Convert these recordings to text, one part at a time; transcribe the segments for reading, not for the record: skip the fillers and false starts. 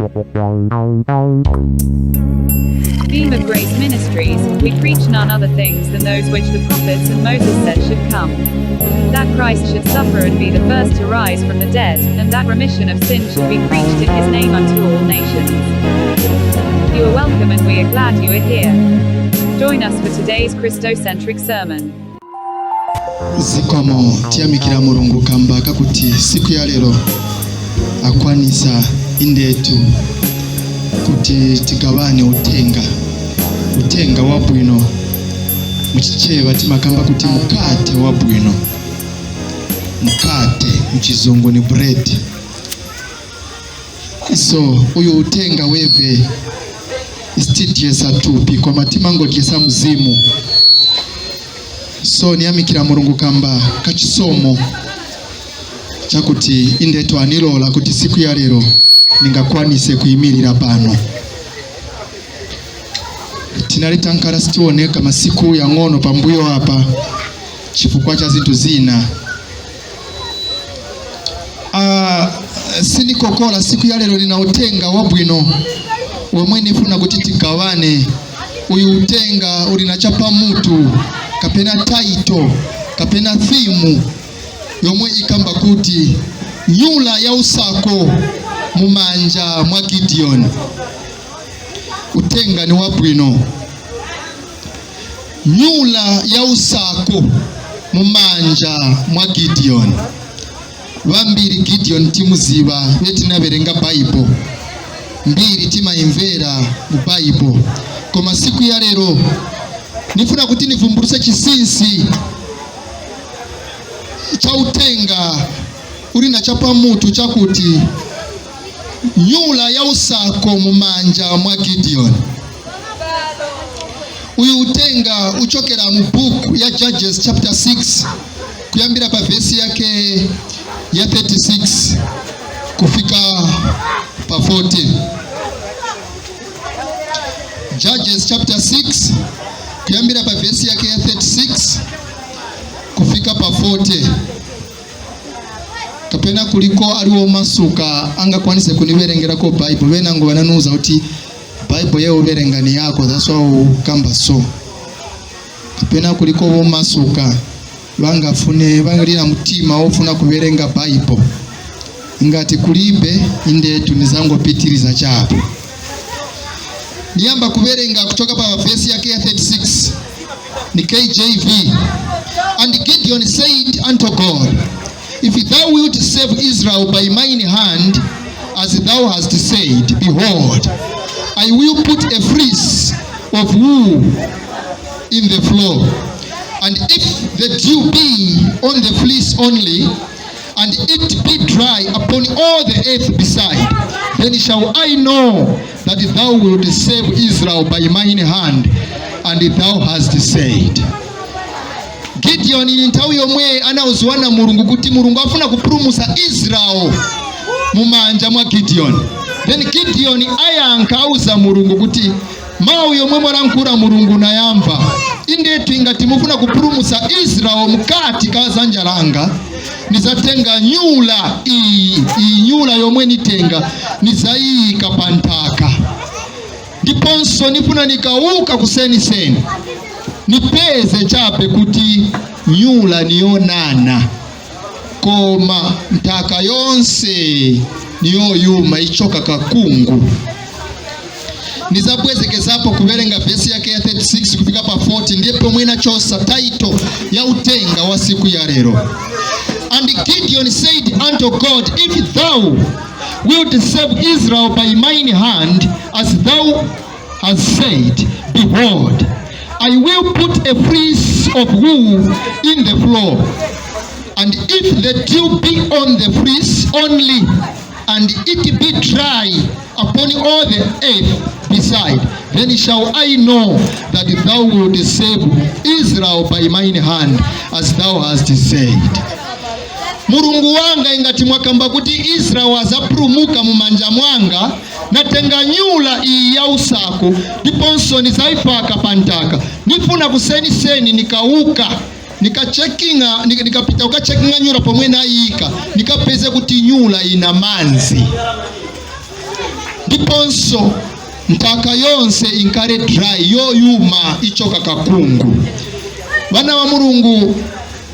Beam of Grace Ministries, we preach none other things than those which the prophets and Moses said should come. That Christ should suffer and be the first to rise from the dead, and that remission of sin should be preached in his name unto all nations. You are welcome and we are glad you are here. Join us for today's Christocentric sermon. Zikomo tiyamikira Mulungu kamba kakuti siku ya lero akwanisa indetu kuti tigabane utenga wabwino muchicheva timakamba kuti mukate wabwino. Mukate mchizungu ni bread. So uyu utenga weve istidyesa tupi kwa matimango dyesa mzimu. So niyamikira Mulungu kamba kachisomo chakuti indetu anilola kuti siku ya lero ningakwanise kuyimirira pano. Tinaleta nkala sitioneka masiku ya ngono pambuyo hapa chifukwa cha zintu zina. Sinikokola siku ya lero nina utenga wabwino wemwe nifuna kuti tigawane. Uyu utenga ulinachapa mutu kapena title kapena theme yomwe ikamba kuti Nyula yausaku mumanja mwa Gideon. Utenga ni wabwino. Nyula yausaku mumanja mwa Gideon. Wambiri Gideon timuziba beti naberenga Bible. Mbiri tima imvera mu Bible. Koma siku ya lero nifuna kuti nivumburuse chisinsi cha utenga uri na chapa mutu chakuti Nyula yausaku mumanja mwa Gideon. Uyu utenga uchokera mu book ya Judges chapter 6 kuyambira pa verse yake ya 36 kufika pa 14. Judges chapter 6 kuyambira pa verse yake ya 36 kufika pa 40. Kapena kuliko aliwo masuka angakwanise kuniberengera ko Bible bena ngo bananuza uti Bible yeo berengani yako, that's why ukamba so. Kapena kuliko bo masuka bangafune bangalira mutima ofuna kuberenga Bible ngati kulibe indetu nizango pitiriza chapo. Niamba kuberenga kutoka pa verse yake ya 36 ni KJV. And Gideon said unto God, if thou wilt save Israel by mine hand, as thou hast said, behold, I will put a fleece of wool in the floor. And if the dew be on the fleece only, and it be dry upon all the earth beside, then shall I know that thou wilt save Israel by mine hand, and thou hast said. Gideon ni ntawi yomwe anauzwana Mulungu kuti Mulungu afuna kupulumusa Israel mumanja mwa Gideon. Then Gideon ayankauza Mulungu kuti mawu yomwe mwalankula Mulungu nayamva. Indetu ingati mufuna kupulumusa Israel mukati kazanja langa nizatenga nyula nyula yomwe nitenga nizayika pantaka. Ndiponso nifuna nikauka kuseni nipeze chape kuti nyula niyonana koma ntaka yonse niyo yuma ichoka kakungu. Nizabwezekezapo kuberenga verse yake ya 36 kufika pa 40 ndipo mwina chosa title ya utenga wa siku ya lero. And Gideon said unto God, if thou wilt save Israel by mine hand, as thou hast said, behold, I will put a fleece of wool in the floor. And if the dew be on the fleece only, and it be dry upon all the earth beside, then shall I know that thou wilt save Israel by mine hand, as thou hast said. Mulungu wanga ingati mwakamba kuti Israel azapulumuka mumanja mwanga, natenga nyula iyi yausaku ndiponso nizaipaka pantaka. Nifuna kuseni nikauka nikachekinga nikapita ukachekinga nyula pomwe nayika nikapeze kuti nyula ina manzi. ndiponso ntaka yonse inkale dry yoyuma ichoka kakungu. Bana wa Mulungu,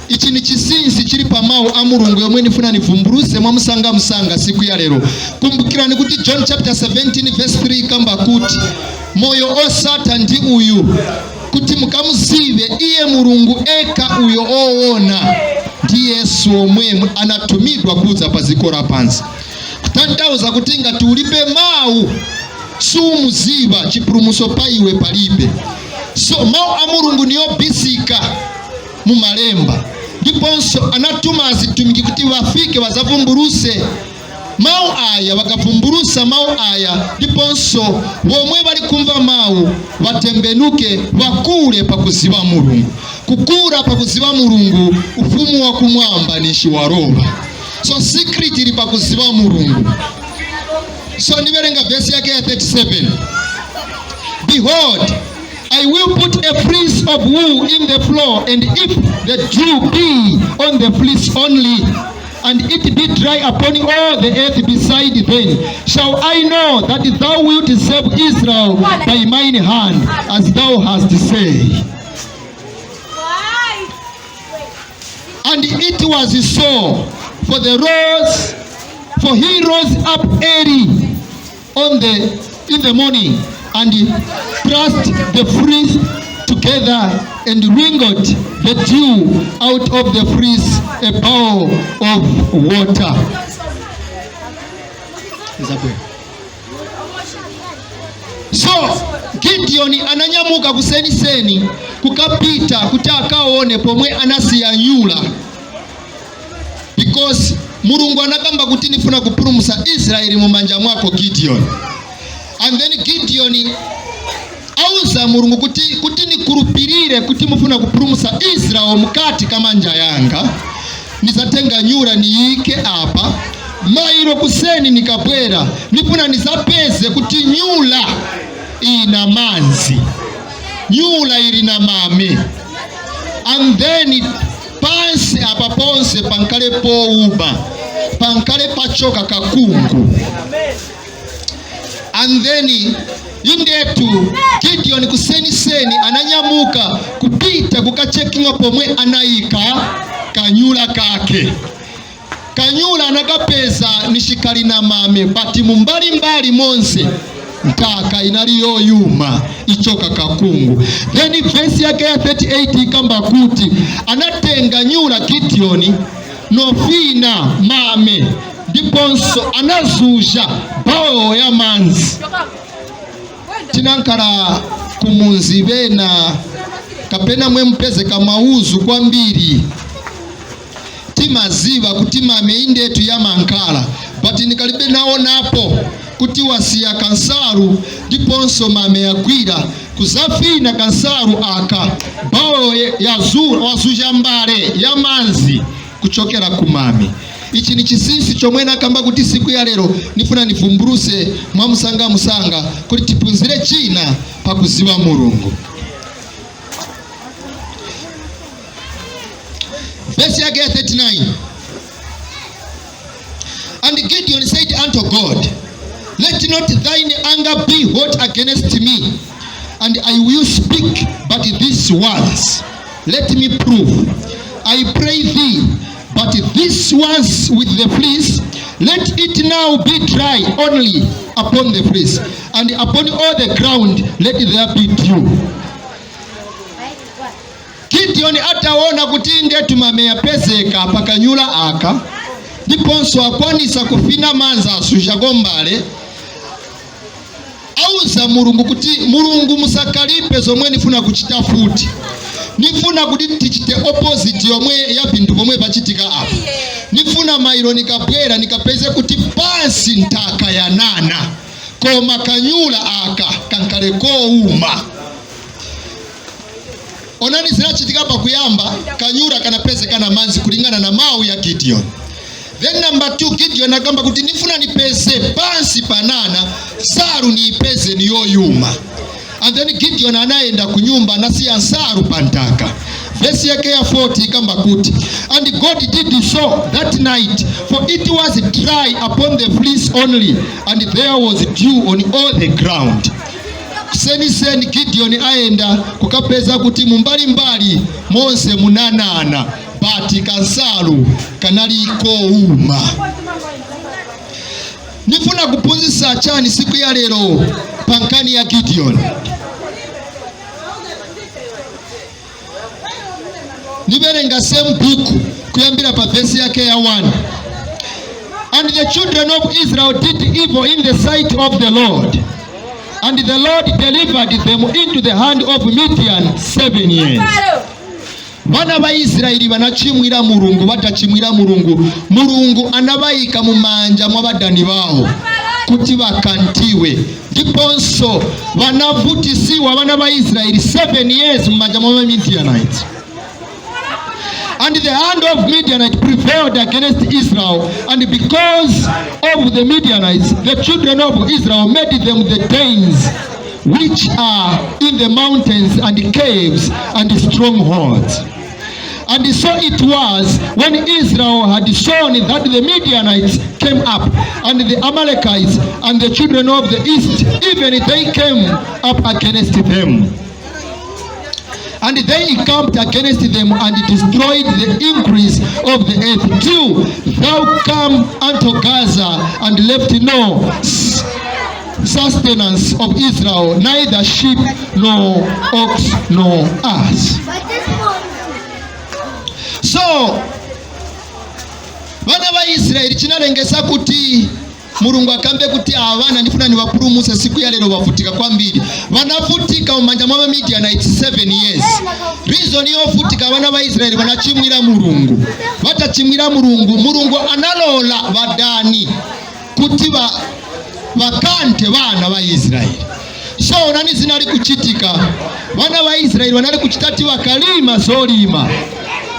ichi ni chisinsi chili pa mawu a Mulungu yomwe nifuna nivumburuse mwa musanga siku ya lero. Kumbukirani kuti John chapter 17 verse 3 kamba kuti moyo osatha ndi uyu kuti mukamuzive iye Mulungu eka uyo owona ndi Yesu omwe anatumidwa kuza pa dziko lapansi. Kutanthauza kuti ngati ulibe mawu sumuziva chipulumutso pa iwe palibe. So mawu a Mulungu niyo bisika mu malemba, ndiponso anatuma azitumiki kuti wafike wazavumbuluse mawu aya. Wakavumbulusa mawu aya ndiponso womwe bali kumva mawu watembenuke wakule pakuziva Mulungu. Kukula pakuziva Mulungu ufumu wa kumwamba ni shiwaroba. So secret ili pakuziva Mulungu. So niverenga verse yake ya 37. Behold, I will put a fleece of wool in the floor, and if the dew be on the fleece only, and it be dry upon all the earth beside, then shall I know that thou wilt save Israel by mine hand, as thou hast said. And it was so, for he rose up early in the morning, and thrust the fleece together and wrinkled the dew out of the fleece a bowl of water. So Gideon ananyamuka kuseniseni kukapita kuti akaone pomwe anasiya Nyula, because Mulungu anakamba kuti nifuna kupulumutsa Israeli mumanja mwako Gideon. And then Gideon auza Mulungu kuti nikulupirire kuti mufuna kupulumutsa Israeli mukati kamanja yanga, nizatenga Nyula niike apa mailo kuseni nikabwera nifuna nizapeze kuti Nyula ina manzi, Nyula ili na mame. And then pansi apa ponse pankale pouba, pankale pachoka kakungu. And then indetu Gideon kuseniseni ananyamuka kupita kukachekinga pomwe anaika kanyula kake. Kanyula anakapeza nishikali na mame, bati mbali monse ntaka inaliyo yuma ichoka kakungu. Then verse yake ya 38 ikamba kuti anatenga Nyula Gideon nofina mame, ndiponso anazuja bao ya manzi. Tinankala kumunzi bena kapena mwe mpeze kamauzu kwa mbili timaziva kuti mame indetu ya mankala, but nikalibe naonapo kuti wasiya kansaru ndiponso mame yagwira kuzafina kansaru aka bao wazuja mbale ya manzi kuchokera kumame. Ichi ni chisinsi chomwe nakamba kuti siku ya lero nifuna nivumbuluse mwa musanga kuti tipunzire china pakuziva Mulungu. Verse yake 39. And Gideon said unto God, let not thine anger be hot against me, and I will speak but these words. Let me prove, I pray thee, but this was with the fleece, let it now be dry only upon the fleece, and upon all the ground let there be dew. Gideon ataona kuti ndetu mame yapezeka pakanyula aka, ndiponso akwanisa kufina manza asuja gombale. Auza Mulungu kuti Mulungu musakalipe zomwe nifuna kuchita futi, nifuna kuti tichite opposite yomwe ya bintu pomwe pachitika apa. Nifuna mailo nikabwera nikapeze kuti pansi ntaka ya nana, koma kanyula aka kankale kouma. Onani zinachitika pa kuyamba kanyula kanapeze kana manzi kulingana na mawu ya Gideon. Then number 2, Gideon akamba kuti nifuna nipeze pansi panana, saru niipeze niyoyuma. And then Gideon anaenda kunyumba nasiya saru pantaka. Verse yake ya 40 kamba kuti, and God did so that night, for it was dry upon the fleece only, and there was dew on all the ground. Seni Gideon aenda kukapeza kuti mumbali mbali monse munanana, bati kansalu kanali kouma. Nifuna kupunzisa chani siku ya lero pankani ya Gideon. Niberenga same book kuyambira pa verse yake ya 1. And the children of Israel did evil in the sight of the Lord, and the Lord delivered them into the hand of Midian 7 years. Bana ba Israeli banachimwira Mulungu, batachimwira Mulungu, Mulungu anabayika mu manja mw'abadani bawo kuti bakantiwe. Ndiponso banavutisiwa bana ba Israeli 7 years mu manja mwa Midianites. And the hand of Midianites prevailed against Israel, and because of the Midianites, the children of Israel made them the dens which are in the mountains and caves and strongholds. And so it was, when Israel had shown that the Midianites came up, and the Amalekites and the children of the east, even they came up against them. And they encamped against them and destroyed the increase of the earth, till thou come unto Gaza, and left no sustenance of Israel, neither sheep nor ox nor ass. So bana ba Israeli chinalengesa kuti Mulungu akambe kuti abana ndifuna nibapulumuse siku ya lero bafutika kwambiri. Banafutika mu manja mwa Midianites 7 years. Reason yo futika bana ba Israeli banachimwira Mulungu. Batachimwira Mulungu, Mulungu analola badani kuti bakante bana ba Israeli. So nani zinali kuchitika? Bana ba Israeli banali kuchitati bakalima zolima.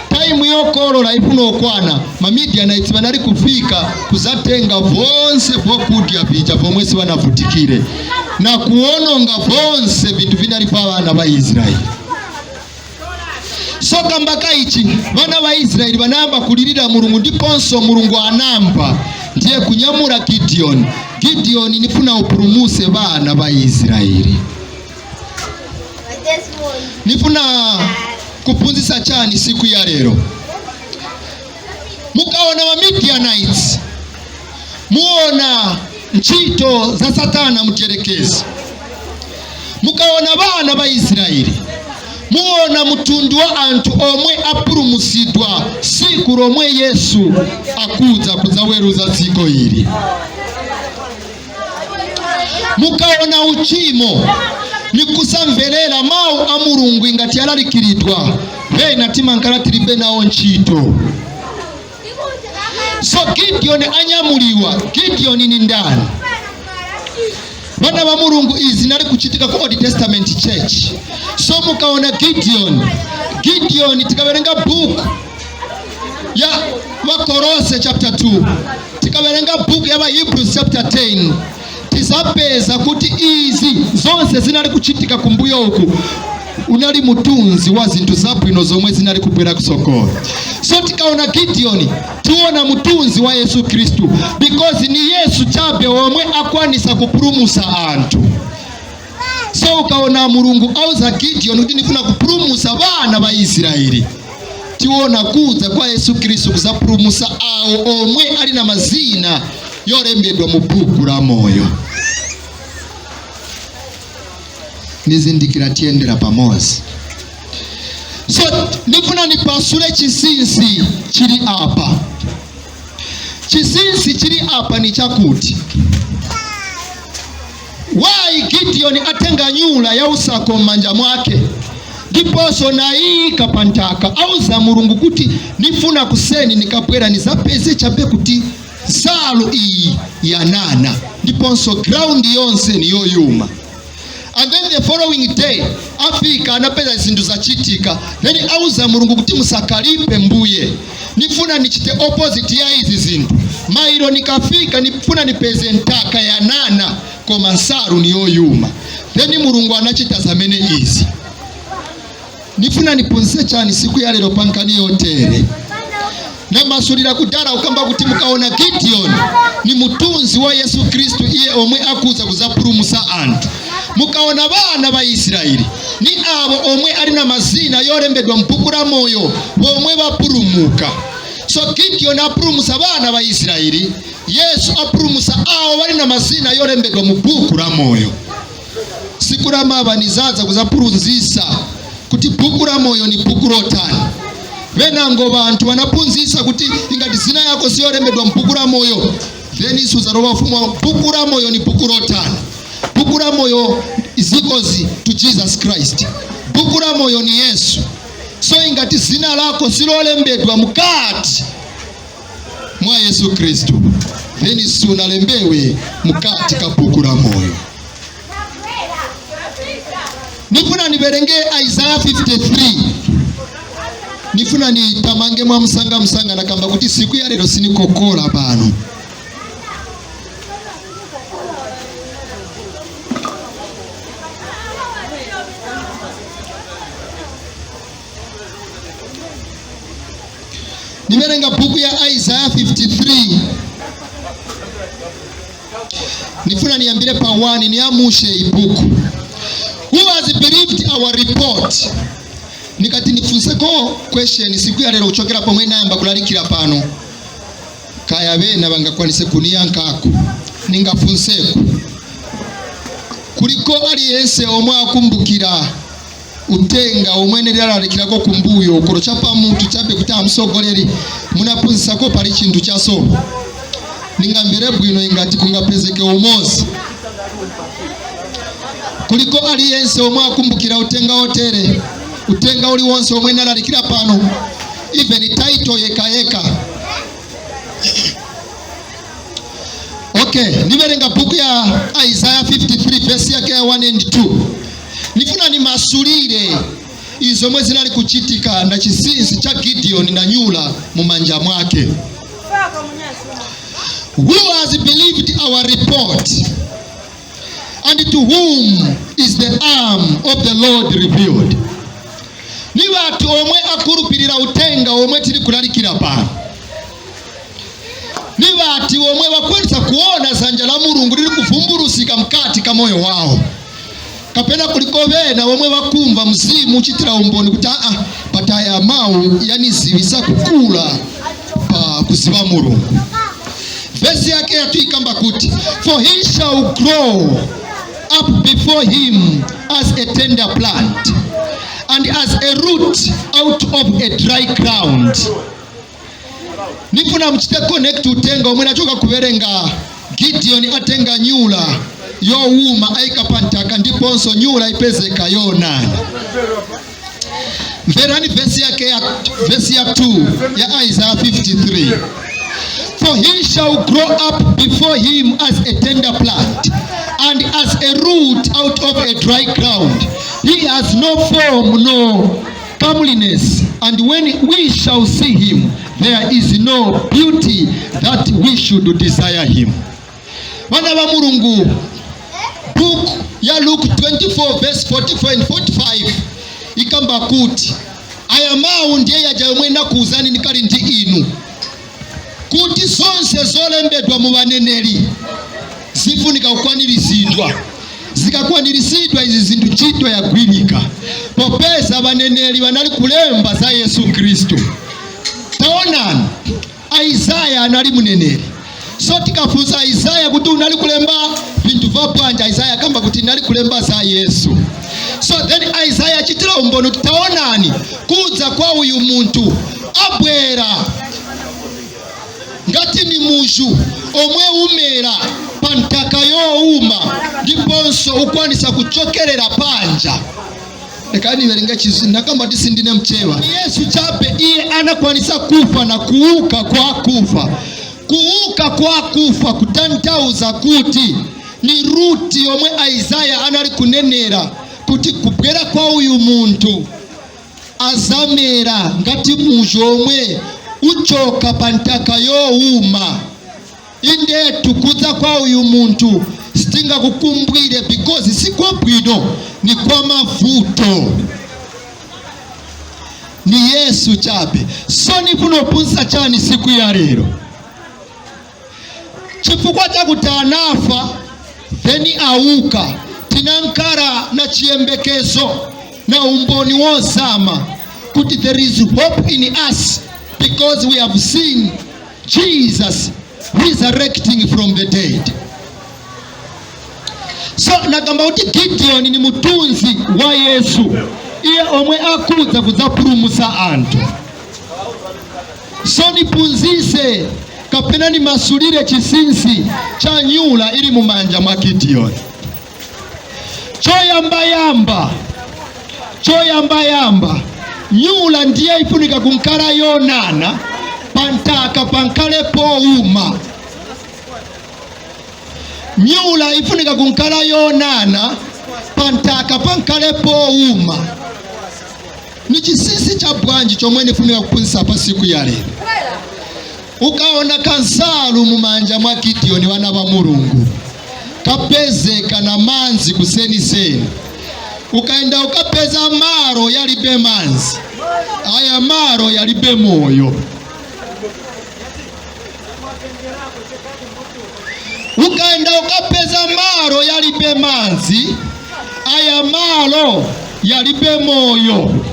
Time yokolola ifuno okwana, ma Midianites banali kufika kuzatenga vonse vokudya bija vomwesi banavutikire na kuononga vonse bintu binali pa bana ba Israeli. So kambaka ichi bana ba Israeli banamba kulirira Mulungu, ndiponso Mulungu anamba ndiye kunyamura Gideon. Gideon nifuna upulumuse bana ba Israeli. Nifuna kupunzisa chani siku ya lero. Mukaona wa Midianites, muona nchito za Satana mterekezi. Mukaona bana ba Israeli, muona mutundu wa antu omwe apulumusidwa siku romwe Yesu akuza kuzaweruza ziko hili. Mukaona uchimo nikusamvelela mau amurungu ingati alalikiridwa bena timankala tilibe nao nchito. So Gideon anyamuliwa. Gideon ni ndani. Bana ba Mulungu izi nali kuchitika ku Old Testament church. So mukaona Gideon tikaberenga book ya Wakolose chapter 2, tikaberenga book ya Hebrews chapter 10, tisapeza kuti izi zonse zinali kuchitika kumbuyo uku unali mutunzi wa zintu zabwino zomwe zinali kubwera kusokolo. So tikaona Gideon, tuona mutunzi wa Yesu Kristu, because ni Yesu chabe omwe akwanisa kupulumusa antu. So ukaona Mulungu auza Gideon kuti nifuna kupulumusa bana ba Israeli. Tiona kuza kwa Yesu Kristu kuzapulumusa awo omwe ali na mazina yorembedwa mu buku la moyo. Nizindikira tiendera pamozi. So nifuna nipasule chisinsi chili apa. Chisinsi chili apa ni chakuti. Why Gideon atenga Nyula yausaku mumanja mwake, ndiposo na hii kapantaka auza Mulungu kuti nifuna kuseni nikapwera nizapeze chabe kuti salu iyi ya nana, ndiposo ground yonse ni yoyuma. And then the following day afika anapeza zindu za chitika, then auza Mulungu kuti musakalipe mbuye, nifuna nichite opposite ya hizi zindu. Mailo nikafika nifuna nipeze ntaka ya nana koma nsalu ni yoyuma. Then Mulungu anachita zamene hizi. nifuna nipunse cyane siku ya lero pankani yotere namasulira kudara ukamba kuti mukaona Gideon ni mutunzi wa Yesu Kristo iye omwe akuza kuzapulumusa anthu. Mukaona bana ba Israeli ni abo omwe ali na mazina yorembedwa mbuku la moyo omwe bapulumuka. So Gideon apulumusa bana ba Israeli, Yesu apulumusa abo bali na mazina yorembedwa mu buku la moyo. Siku la mabanizaza kuzapulunzisa kuti buku la moyo ni buku lotani. Venango bantu wanapunzisa kuti ingati zina yako siyorembedwa mbuku la moyo, then isuza roba fumo buku la moyo ni buku lotani. Buku la moyo is equals to Jesus Christ. Buku la moyo ni Yesu. So ingati zina lako silolembedwa mukati mwa Yesu Kristo, then isuna lembewe mukati ka buku la moyo. Nifuna niberenge Isaiah 53. Nifuna ni tamange mwa msanga na kamba kuti siku ya lero sinikokola pano. Nimerenga buku ya Isaiah 53. Nifuna niambile pa 1 ni amushe ibuku. Who has believed our report? Nikati nifunzeko question siku ya lero uchokera pomwe namba kulalikira pano. Kaya bena bangakwanise kuniyankako. Ningafunzeko. Kuliko aliyense omwe akumbukira utenga omwene lyalalikirako kumbuyo okolo chapa muntu chabe kuti amusogoleri munapunzisako pali chintu chaso. Ningambere bwino ingati kungapezeke umozi. Kuliko aliyense omwe akumbukira utenga otere, utenga uli wonse omwe nalalikira pano, even title yeka. Okay, nimerenga buku ya Isaiah 53 verse yake 1 and 2. Nifuna ni masulire izo mwezi nali kuchitika na chisinsi cha Gideon na Nyula mumanja mwake. Who has believed our report? And to whom is the arm of the Lord revealed? Ni watu omwe akurupirira utenga omwe tili kulalikira pano. Ni watu omwe bakweza kuona zanja la Mulungu lili kuvumburusika mkati ka moyo wao. Kapena kuliko bena omwe bakumva mzimu uchitira umboni kuti pataya mau yani zibisa kukula pa kusiba Mulungu. Verse yake yatuikamba kuti, for he shall grow up before him as a tender plant and as a root out of a dry ground. Nifuna mchite connect utenga omwe nachoka kuberenga Gideon atenga Nyula yo uma aika pantaka ndiponso Nyula ipezeka yo nani. Mverani verse ya 2 ya Isaiah 53. For he shall grow up before him as a tender plant and as a root out of a dry ground. He has no form, no comeliness, and when we shall see him, there is no beauty that we should desire him. Wana wa Mulungu, book ya Luke 24 verse 44 and 45 ikamba kuti ayamau ndiye yajamwenda kuzani nikali ndi inu kuti zonse zolembedwa mu baneneri zifunika kukwanirizidwa. Zikakwanirizidwa izi zintu chito yagwinyika popeza baneneri banali kulemba za Yesu Kristo. Taonani Isaiah anali muneneri, so tikafunza Isaiah kuti unali kulemba bintu vapanja, Isaiah kamba kuti nali kulemba za Yesu. So then Isaiah chitira umbono taonani kuza kwa uyu muntu abwera ngati ni muju omwe umera pantaka yo uma ndiponso ukwanisa kuchokerera panja. Ekani verenga chizinda kamba tisindine mchewa. Yesu chape iye anakwanisa kufa na kuuka kwa kufa. Kuuka kwa kufa kutantauza kuti ni ruti omwe Isaiah anali kunenera kuti kubwera kwa uyu muntu azamera ngati muju omwe uchoka pantaka yo uma. Inde tukuza kwa uyu muntu stinga kukumbwire because si kwa bwino ni kwa mavuto. ni Yesu chabe. So nifuno punsa chani siku ya lero chifukwa chakuti anafa then auka tinankara na chiembekezo na umboni wosama kuti there is hope in us because we have seen Jesus resurrecting from the dead. So nagamba kuti Gideon ni mutunzi wa Yesu, iye omwe akuza kuzapulumusa anthu. So nipunzise kapena ni masulire chisinsi cha Nyula ili mumanja mwa Gideon. Choyamba Nyula ndiye ifunika kunkala yonana pantaka pankale pouma. Nyula ifunika kunkala yonana pantaka pankale pouma. Ni chisinsi cha bwanji chomwe nifunika kupunzisa pa siku ya lero. Ukaona kansalu mumanja mwa Gideon wana wa Mulungu kapezeka na manzi kuseni. Ukaenda ukapeza maro yalibe manzi, aya maro yalibe moyo. Ukaenda ukapeza maro yalibe manzi, aya maro yalibe moyo.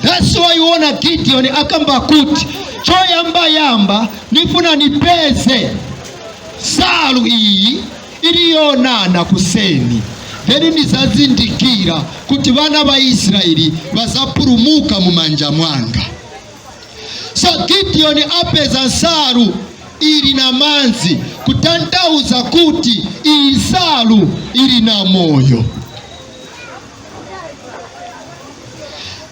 That's why you wanna Gideon akamba kuti choyamba nifuna nipeze salu iyi iliyonana kuseni, then nizazindikira kuti vana va Israeli vazapulumuka mumanja mwanga. So Gideon apeza salu ili na manzi kutantauza kuti iyi salu ili na moyo.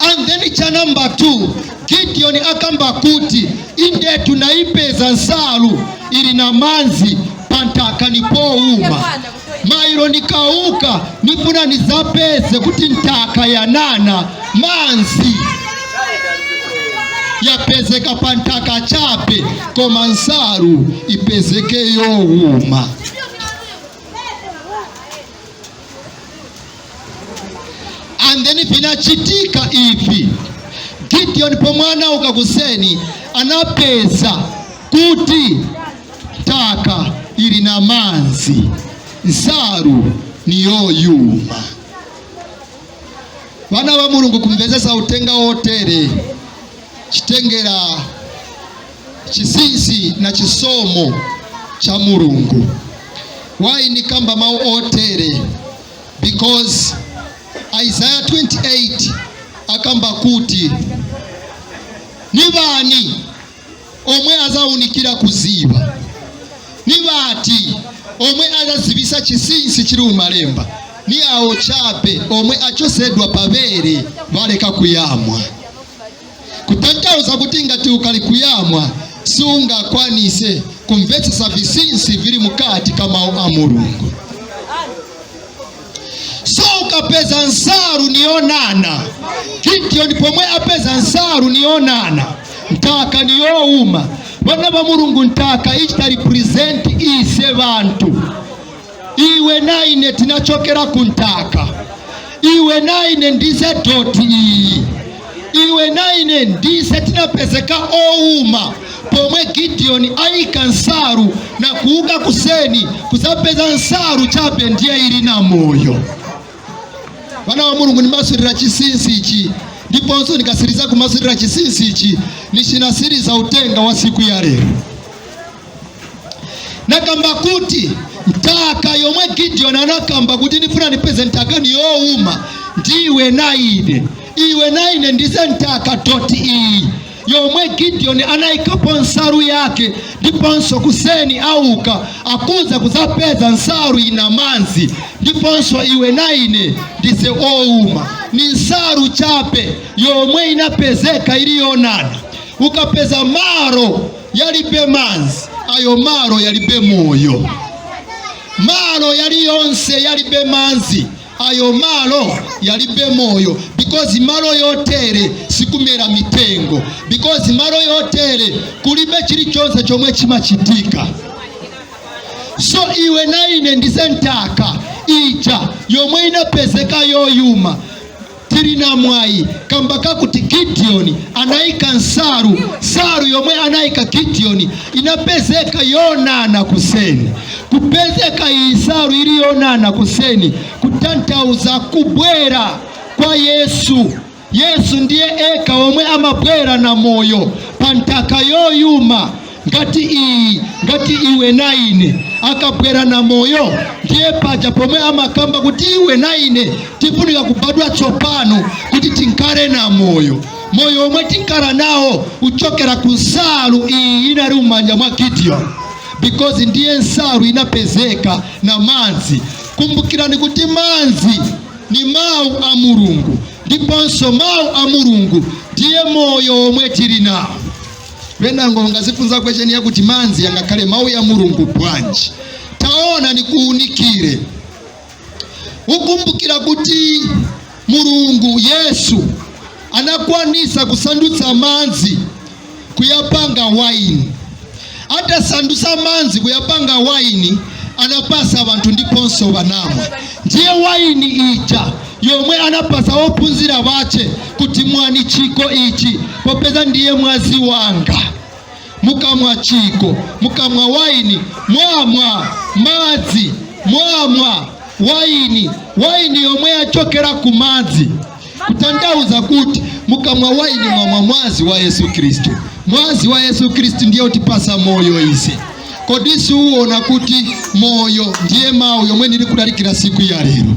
And then cha number 2, Gideon akamba kuti inde tunaipeza nsalu ili na manzi pantaka nipouma. Mairo nikauka nifuna nizapeze kuti ntaka ya nana manzi yapezeka pantaka chape koma nsalu ipezeke youma. And then vinachitika ivi, Gideon pomwana ukakuseni anapeza kuti taka ili na manzi nsalu ni yoyuma. Wana wa Mulungu kumvezesa utenga wotere chitengera chisinsi na chisomo cha Mulungu. Why ni kamba mau otere? Because Isaiah 28 akamba kuti nibani omwe azaunikira kuziba, nibati omwe azazibisa chisinsi chiri umalemba, ni awo chape omwe achosedwa pabere valeka kuyamwa. Kutantauza kuti ngati ukali kuyamwa sunga kwanise kumvetsa visinsi vili mukati kama a Mulungu. So ukapeza nsalu nionana, Gideon pomwe apeza nsalu nionana, ntaka niyouma. Wana wa Mulungu ntaka ichita represent ise bantu. Iwe naine tinachokera kuntaka, iwe naine ndize doti iyi, iwe naine ndize tinapezeka ouma. Pomwe Gideon aika nsalu na kuuka kuseni kusapeza nsalu chape ndiye ili na moyo. Wana wa Mulungu ni masurira chisinsi ichi, ndiponso nikasiriza kumasurira chisinsi ichi nishinasiriza utenga wa siku ya lero. Nakamba kuti ntaka yomwe Gideon anakamba kuti nifuna nipeze ntaka ni youma ndiwe naine, iwe naine ndize ntaka doti iyi yomwe Gideon anaikapo nsalu yake, ndiponso kuseni auka akuza kuzapeza nsalu ina manzi, ndiponso iwe naine ndize ouma. Ni nsalu chape yomwe inapezeka iliyonana. Ukapeza maro yalibe manzi, ayo maro yalibe moyo. Maro yali yonse yalibe manzi, ayo maro yalibe moyo. Because maro yotere sikumera mitengo, because maro yotere kulibe chili chonse chomwe chimachitika. So iwe naine ndize ntaka ija yomwe inapezeka yoyuma. tirina mwai kambaka kuti Gideon anaika nsaru yomwe anaika Gideon inapezeka yonana kuseni. Kupezeka isaru ili yonana kuseni kutantauza kubwera kwa Yesu. Yesu ndiye eka omwe amabwera na moyo pantaka yoyuma ngati iwe naine akabwera na moyo. Ndiye paja pomwe amakamba kuti iwe naine tifunika kubadwa tsopano kuti tinkare na moyo omwe tinkara nawo uchokera ku nsalu iyi inali mumanja mwa Gideon, because ndiye nsalu inapezeka na manzi. Kumbukirani kuti manzi ni mawu a Mulungu, ndiponso mawu a Mulungu ndiye moyo omwe tili nawo. Venango ngazifunza kwesheni ya kuti manzi yangakhale mawu ya Mulungu bwanji. Taona nikuunikire. Ukumbukira kuti Mulungu Yesu anakwanisa kusandutsa manzi kuyapanga waini. Atasandutsa manzi kuyapanga waini, anapasa abantu ndiponso banamwa. Ndiye waini ija yomwe anapasa ophunzira bache kuti mwani chiko ichi popeza ndiye mwazi wanga. Mukamwa chiko, mukamwa waini, mwamwa madzi, mwamwa waini yomwe achokera ku madzi. Kutandauza kuti mukamwa waini mwamwa mwazi wa Yesu Kristo. Mwazi wa Yesu Kristo ndiye utipasa moyo isi. Kodisi uona kuti moyo ndiye mawu yomwe nili kulalikira siku ya lero.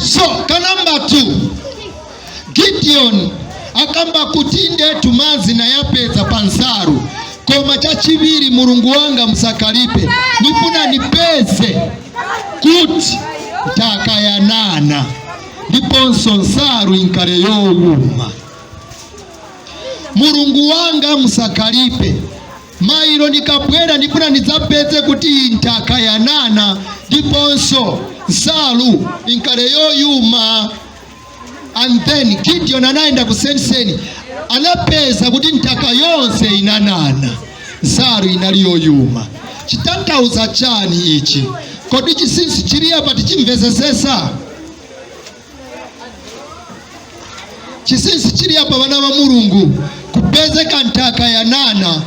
So, kanamba 2, Gideon akamba kuti ndetu manzi na yapeza pansaru. Koma chachibiri Mulungu wanga musakalipe nifuna nipeze kuti takayanana ndiponso nsaru inkale yowuma. Mulungu wanga musakalipe mailo nikabwera nifuna nizapeze kuti ntakayanana ndiponso nsalu inkale yoyuma. And then Gideon anaenda kusenseni anapeza kuti ntaka yonse inanana, nsalu inali yoyuma. Chitantauza chani ichi? Kodi chisinsi chili apa tichimvesesesa? Chisinsi chili apa bana ba Mulungu kupezeka ntaka yanana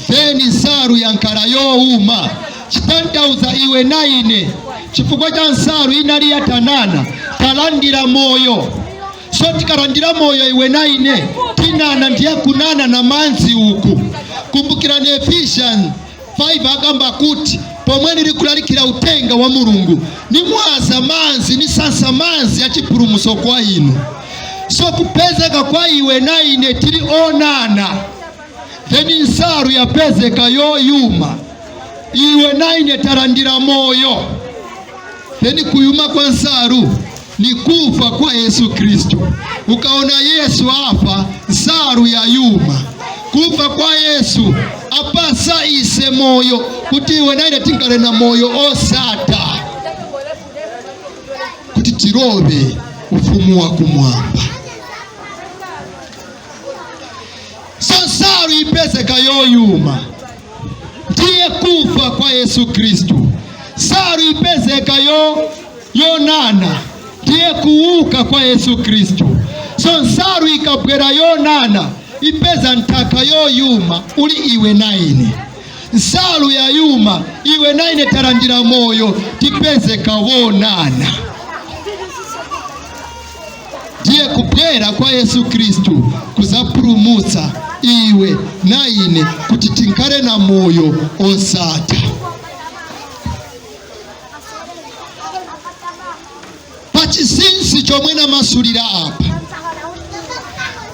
then nsalu yankala yowuma. Chitantauza iwe naine chifukwa cha nsalu inali yatanana talandira moyo. So tikarandira moyo iwe naine tinana ndiye kunana na manzi uku. Kumbukira ni Ephesians 5 akamba kuti pomwe nili kulalikira utenga wa Mulungu ni mwaza manzi ni sansa manzi ya chipulumuso kwa inu. So kupezeka kwa iwe naine tili onana then nsalu yapezeka yoyuma. Iwe naine tarandira moyo then kuyuma kwa nsalu ni kufa kwa Yesu Kristo. Ukaona Yesu hapa nsalu ya yuma. Kufa kwa Yesu apasa ise moyo kuti iwe naine tinkale na moyo osata kuti tirobe ufumu wa kumwamba. So nsalu ipezeka yoyuma ndiye kufa kwa Yesu Kristo. Nsalu ipezeka yonana ndiye kuuka kwa Yesu Kristo. So nsalu ikabwera yonana ipeza ntaka yoyuma uli iwe naine. Nsalu ya yuma iwe naine tarandira moyo tipezeka wonana. Ndiye kubwera kwa Yesu Kristo kuzapulumutsa iwe naine kuti tinkale na moyo osata. Pachisinsi chomwe na masulira apa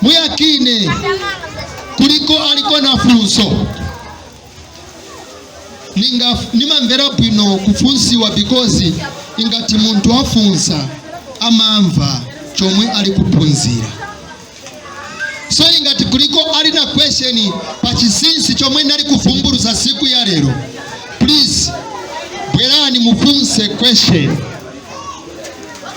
muyakine kuliko aliko na funso nimamvera bwino kufunsiwa because ingati muntu afunsa amamva chomwe ali kuphunzira. So ingati kuliko ali na question pachisinsi chomwe nali kuvumburuza siku ya lero, please bwerani mufunse question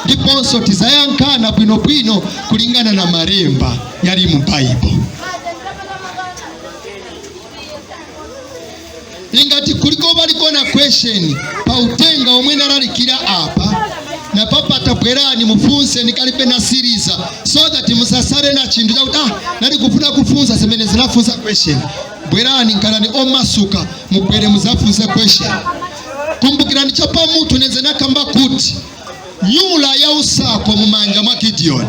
ndiponso tizayankana bwino kulingana na malemba yali mu Bible. Ingati kuliko baliko na question pa utenga omwe nalalikira apa na papa atabwerani mufunse nikalibe na siriza so that musasare na chindu chakuti nali kufuna kufunsa semene zinafunsa question. Bwerani nkalani omasuka mubwere muzafunse question. Kumbukirani chapa mutu nenze nakamba kuti Nyula yausaku mumanja mwa Gideon.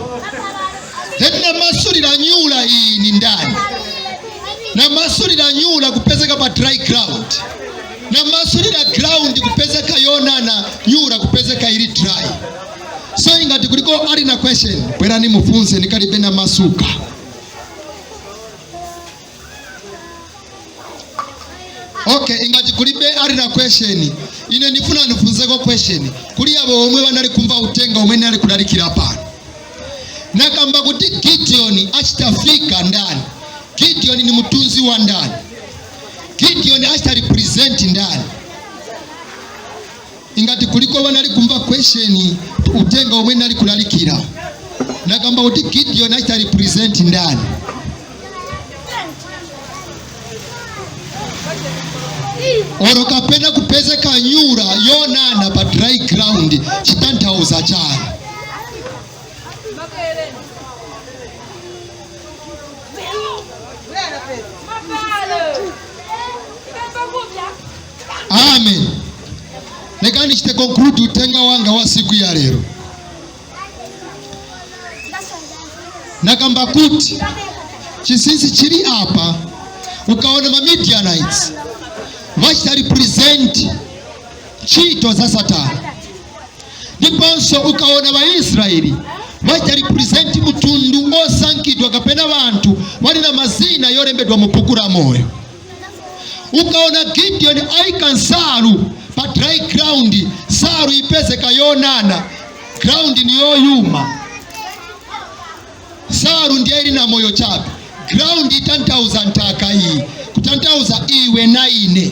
Hena masulira Nyula iyi ni ndani. Na masulira Nyula kupezeka pa dry ground. Na masulira ground kupezeka yonana Nyula kupezeka ili dry. So ingati kuliko ali na question, bwerani mufunse nikalibe na masuka. Okay, ingati kulibe ali na question. Ine nifuna nifunzeko question. Kuli abo omwe banali kumva utenga omwe nali kulalikira pana. Nakamba kuti Gideon achitafika ndani. Gideon ni mutunzi wa ndani. Gideon achita represent ndani. Ingati kuliko banali kumva question utenga omwe nali kulalikira. Nakamba kuti Gideon achita represent ndani. Oroka pena kupezeka Nyula yonana pa dry ground chitantauza chani. Amen. Nekani chite conclude utenga wanga wa siku ya lero. Nakamba kuti chisisi chiri apa ukaona ma Midianites vachita represent chito za Satani. Ndiponso ukaona wa Israeli vachita represent mutundu osankidwa kapena bantu wali na mazina yorembedwa mupukura moyo. Ukaona Gideon aika nsalu pa dry ground, saru ipezeka yonana, ground ni yoyuma. Saru ndiye ili na moyo chape. Ground itantauza ntaka hii, kutantauza iwe na ine.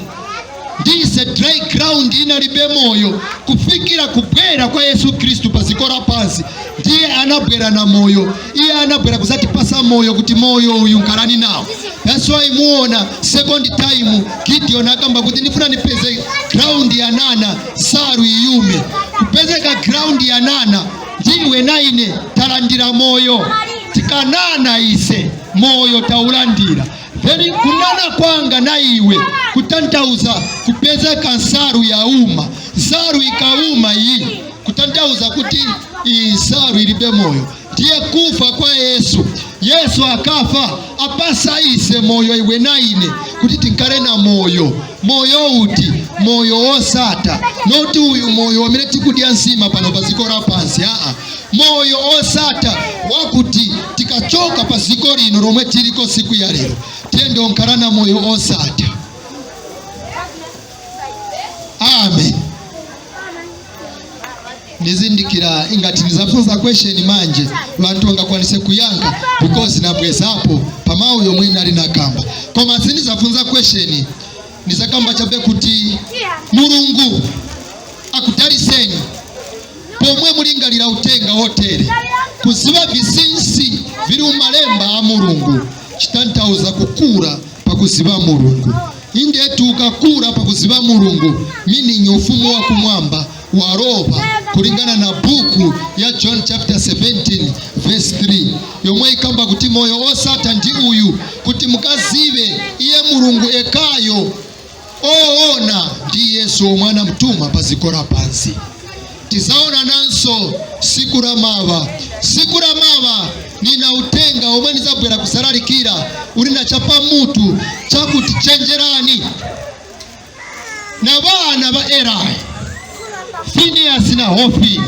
Ndise dry ground inalibe moyo, kufikira kubwera kwa Yesu Kristu pasikora pansi. Ndiye anabwera na moyo, iye anabwera kuzati pasa moyo kuti moyo uyu nkarani nao. That's why muona second time Gideon akamba kuti nifuna nipeze ground ya nana saru iyume. Kupezeka ground ya nana ndiwe na ine talandira moyo. Tikanana ise moyo taulandira. Then kunana kwanga na iwe kutantauza kupezeka nsaru ya uma. Saru ikauma hii kutantauza kuti isaru ilibe moyo. Ndiye kufa kwa Yesu. Yesu akafa apasa ise moyo iwe na ine kuti tinkare na moyo. Moyo uti moyo osata noti uyu moyo wamene tikudya nsima pano pazikora pansi. Moyo osata wakuti tikachoka paziko lino lomwe tiliko siku ya lero tiende onkarana moyo osata. Amen. Nizindikira ingati nizafunza question manje bantu ngakwanise kuyanka because nabwezapo pamao yomwe nali nakamba. Koma sinizafunza question nizakamba chabe kuti Mulungu akutaliseni pomwe mulingalira utenga hotere kuziba bisinsi biri umalemba a Mulungu chitantauza kukura pakuziba Mulungu. Inde tukakura pakuziba Mulungu meaning ufumu wa kumwamba waroba kulingana na buku ya John chapter 17 verse 3 yomwe ikamba kuti moyo osata ndi uyu kuti mukazibe iye Mulungu ekayo oona ndi Yesu omwana mtuma pazikora pansi. Tizaona nanso siku la mava. Siku la mava nina utenga omwe nizabwera kusalalikira uli na chapa mutu chakuti chenjerani na bana ba Eli Phineas na Hofi.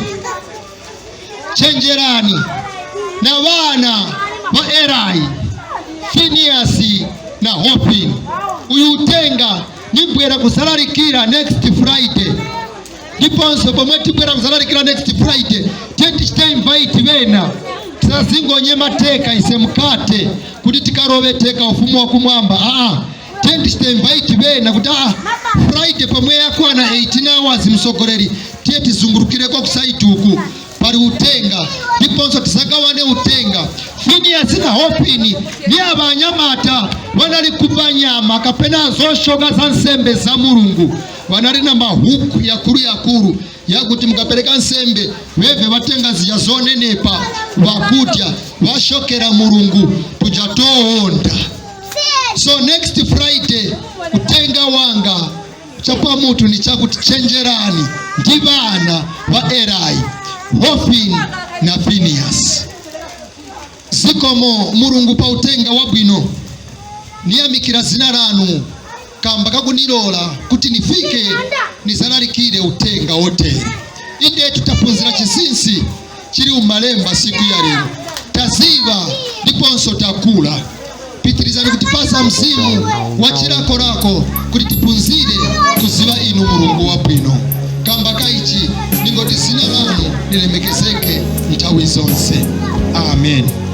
Chenjerani na bana ba Eli Phineas na Hofi. Uyu utenga nibwera kusalalikira next Friday. Ndiponso pomwe tibwera kusalalikira next Friday tente invite bena tizazingo nyema teka ise mkate kuti tikarobe teka ufumu wa kumwamba. Tente invite bena kuti Friday pomwe yakwana 18 hours msogoleri tieti zungurukire kwa kusite uku pali utenga. Ndiponso tisagawane utenga. Phineas na Hofi ni abanyamata wanali kubanyama kapena zoshoga za nsembe za Mulungu. Wanali na mahuku yakuru yakuti mukapereka nsembe weve vatenga zija zonenepa vakudya vashokera mulungu tujatoonda. So next Friday kutenga wanga chapa mutu ni chakuti chenjerani ndi vana va Eli, Hofni na Phineas. Zikomo mulungu pa utenga wabwino niyamikira zina lanu kamba kakunilola kuti nifike nizalalikire utenga wotere. Inde tutapunzira chisinsi chiri umalemba siku ya lero, taziva ndiponso takula. Pitirizani kutipasa mzimu wa chilako lako kuti tipunzire kuziva inu mulungu wabwino. Kamba kaichi ningoti zina lanu lilemekezeke nthawi zonse. Amen.